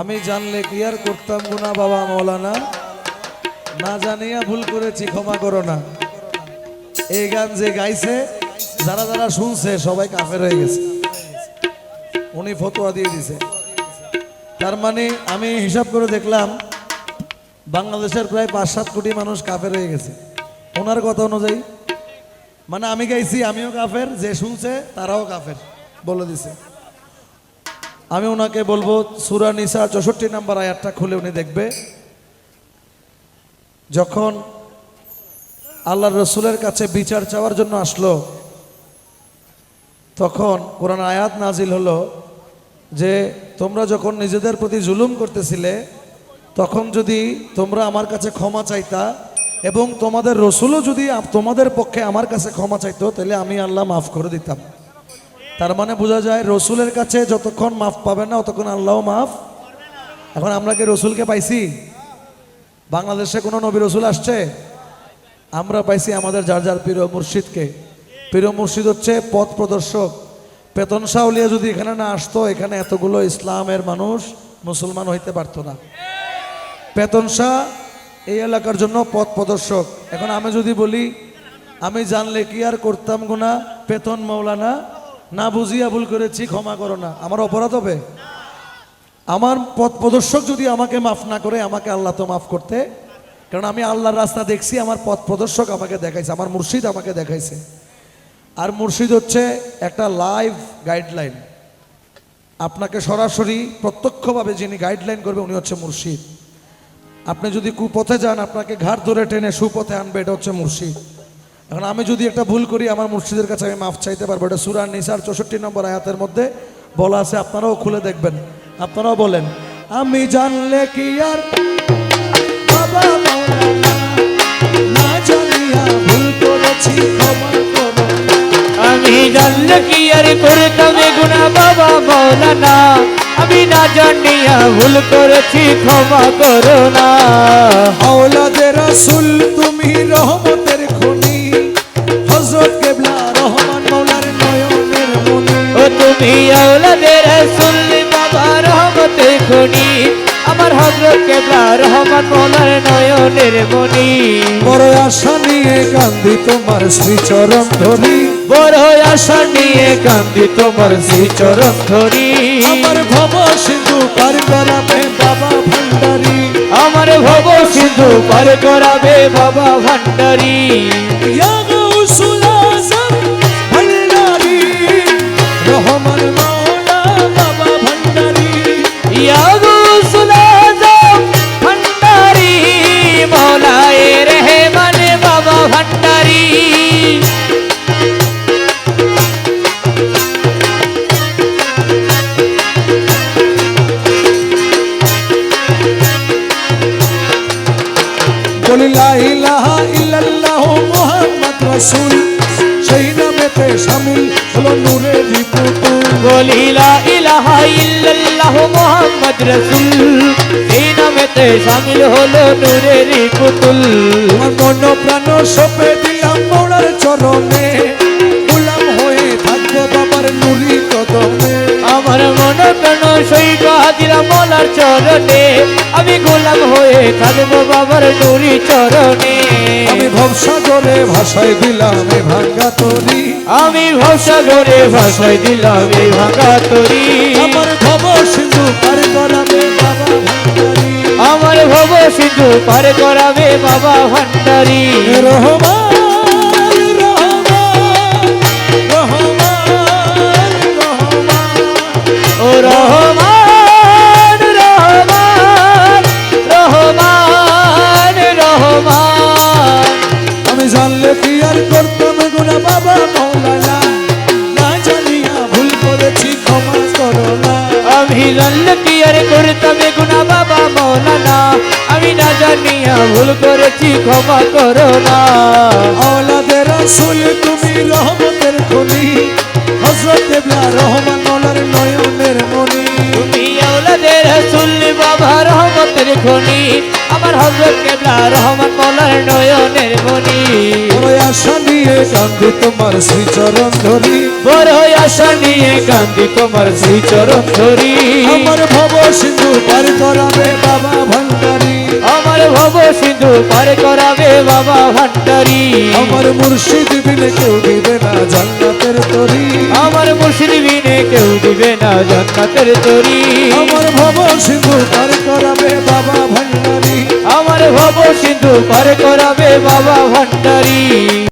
আমি জানলে কি আর করতাম গুনা বাবা মৌলানা, না জানিয়া ভুল করেছি ক্ষমা করো না। এই গান যে গাইছে যারা যারা শুনছে সবাই কাফের হয়ে গেছে, উনি ফতোয়া দিয়ে দিছে। তার মানে আমি হিসাব করে দেখলাম বাংলাদেশের প্রায় 5-7 কোটি মানুষ কাফের হয়ে গেছে ওনার কথা অনুযায়ী। মানে আমি গাইছি আমিও কাফের, যে শুনছে তারাও কাফের বলে দিছে। আমি ওনাকে বলবো সূরা নিসা 64 নম্বর আয়াতটা খুলে উনি দেখবে। যখন আল্লাহর রসুলের কাছে বিচার চাওয়ার জন্য আসলো তখন কোরআন আয়াত নাজিল হলো যে তোমরা যখন নিজেদের প্রতি জুলুম করতেছিলে তখন যদি তোমরা আমার কাছে ক্ষমা চাইতা এবং তোমাদের রসুলও যদি তোমাদের পক্ষে আমার কাছে ক্ষমা চাইতো তাহলে আমি আল্লাহ মাফ করে দিতাম। তার মানে বোঝা যায় রসুলের কাছে যতক্ষণ মাফ পাবে না ততক্ষণ আল্লাহও মাফ। এখন আমরা কি রসুলকে পাইছি? বাংলাদেশে কোনো নবী রসুল আসছে? আমরা পাইছি আমাদের যার যার পীর মুর্শিদকে। পীর মুর্শিদ হচ্ছে পথ প্রদর্শক। পেতন শাউলিয়া যদি এখানে না আসতো এখানে এতগুলো ইসলামের মানুষ মুসলমান হইতে পারতো না। পেতন শাহ এই এলাকার জন্য পথ প্রদর্শক। এখন আমি যদি বলি আমি জানলে কি আর করতাম গুনা পেতন মৌলানা, না বুঝিয়া ভুল করেছি ক্ষমা করো না, আমার অপরাধ হবে? আমার পথ প্রদর্শক যদি আমাকে মাফ না করে আমাকে আল্লাহ তো মাফ করতে, কারণ আমি আল্লাহর রাস্তা দেখছি, আমার পথ প্রদর্শক আমাকে দেখাইছে, আমার মুর্শিদ আমাকে দেখাইছে। আর মুর্শিদ হচ্ছে একটা লাইভ গাইডলাইন, আপনাকে সরাসরি প্রত্যক্ষভাবে যিনি গাইডলাইন করবে উনি হচ্ছে মুর্শিদ। আপনি যদি কুপথে যান আপনাকে ঘাট ধরে টেনে সুপথে আনবে, এটা হচ্ছে মুর্শিদ। এখন আমি যদি একটা ভুল করি আমার মুর্শিদের কাছে আমি মাফ চাইতে পারবো। এটা সূরা নিসার 64 নম্বর আয়াতের মধ্যে বলা আছে, আপনারাও খুলে দেখবেন, আপনারাও বলেন আমি জানলে কি আর বাবা মৌলানা, না জানিয়া ভুল করেছি ক্ষমা করো। আমি জানলে কি আর করতাম গুনাহ বাবা মৌলানা, আমি না জানিয়া ভুল করেছি ক্ষমা করো না। আওলাদে রাসূল তুমি রহমতের খনি, হযরত কেবলা রহমান মৌলার নয়নের মনি। ও তুমি আওলাদে রাসূল বাবা রহমতের খনি, আমার হযরত কেবলা রহমান মৌলার নয়নের মনি। বড় আশা নিয়ে কান্দি তোমার শ্রীচরণ ধরি, বড় আশা নিয়ে কান্দি তোমার শ্রীচরণ ধরি। আমার ভব সিন্ধু পার করাবে বাবা ভান্ডারি, আমার ভব সিন্ধু পার করাবে বাবা ভান্ডারি। ইয়া গাউসুল আযম ভান্ডারি, রহমান মৌলা বাবা ভান্ডারি। ইয়া গাউসুল আযম ভান্ডারি, মৌলায়ে রহমান বাবা ভান্ডারি। বলি লা ইলাহা ইল্লাল্লাহু মুহাম্মদ রাসূল, সেই নামেতে শামিল হলো নূরের পুতুল। বলি লা ইলাহা ইল্লাল্লাহ মুহাম্মদ রাসূল, এই নামেতে শামিল হলো নূরের পুতুল। আমার মন প্রাণ সঁপে দিলাম মৌলার চরণে, গোলাম হয়ে থাকবো বাবার নুরি কদমে। আমার মন প্রাণ সইব দিলাম মৌলার চরণে, আমি গোলাম হয়ে থাকবো বাবার নুরি চরণে। আমি ভবসাগরে ভাষায় দিলাম এ ভাঙ্গা তরি, আমি ভবসাগরে ভাষায় দিলাম এই ভাঙা তরি। আমার ভব সিন্ধু পার করাবে বাবা ভান্ডারি। আমার ভব সিন্ধু পার করাবে বাবা ভান্ডারি। রহমান রহমান রহমান রহমান, ও রহমান রহমান রহমান রহমান। আমি জানলে কি আর করতাম গুনাহ বাবা মৌলানা, না জানিয়া ভুল করেছি ক্ষমা করো না। আমি জানলে কি আর করতাম গুনাহ বাবা মৌলানা, আমি না জানিয়া ভুল করেছি ক্ষমা করো না। আওলাদে রাসূল তুমি রহমতের খনি, হযরত কেবলা রহমান মৌলার নয়নের মনি। তুমি আওলাদে রাসূল বাবা রহমতের খনি আমার হযরত কেবলা রহমান মৌলার নয়নের মনি বড় আশা নিয়ে কান্দি তোমার শ্রীচরণ ধরি বড় আশা নিয়ে কান্দি তোমার শ্রীচরণ ধরি আমার ভব সিন্ধু পার করাবে বাবা ভান্ডারী আমার ভব সিন্ধু পার করাবে বাবা ভান্ডারী আমার মুর্শিদ বিনে কেউ দিবে না জান্নাতের তরি আমার মুর্শিদ বিনে কেউ দিবে না জান্নাতের তরি আমার ভব সিন্ধু পার করাবে বাবা ভান্ডারী আমার ভব সিন্ধু পার করাবে বাবা ভান্ডারী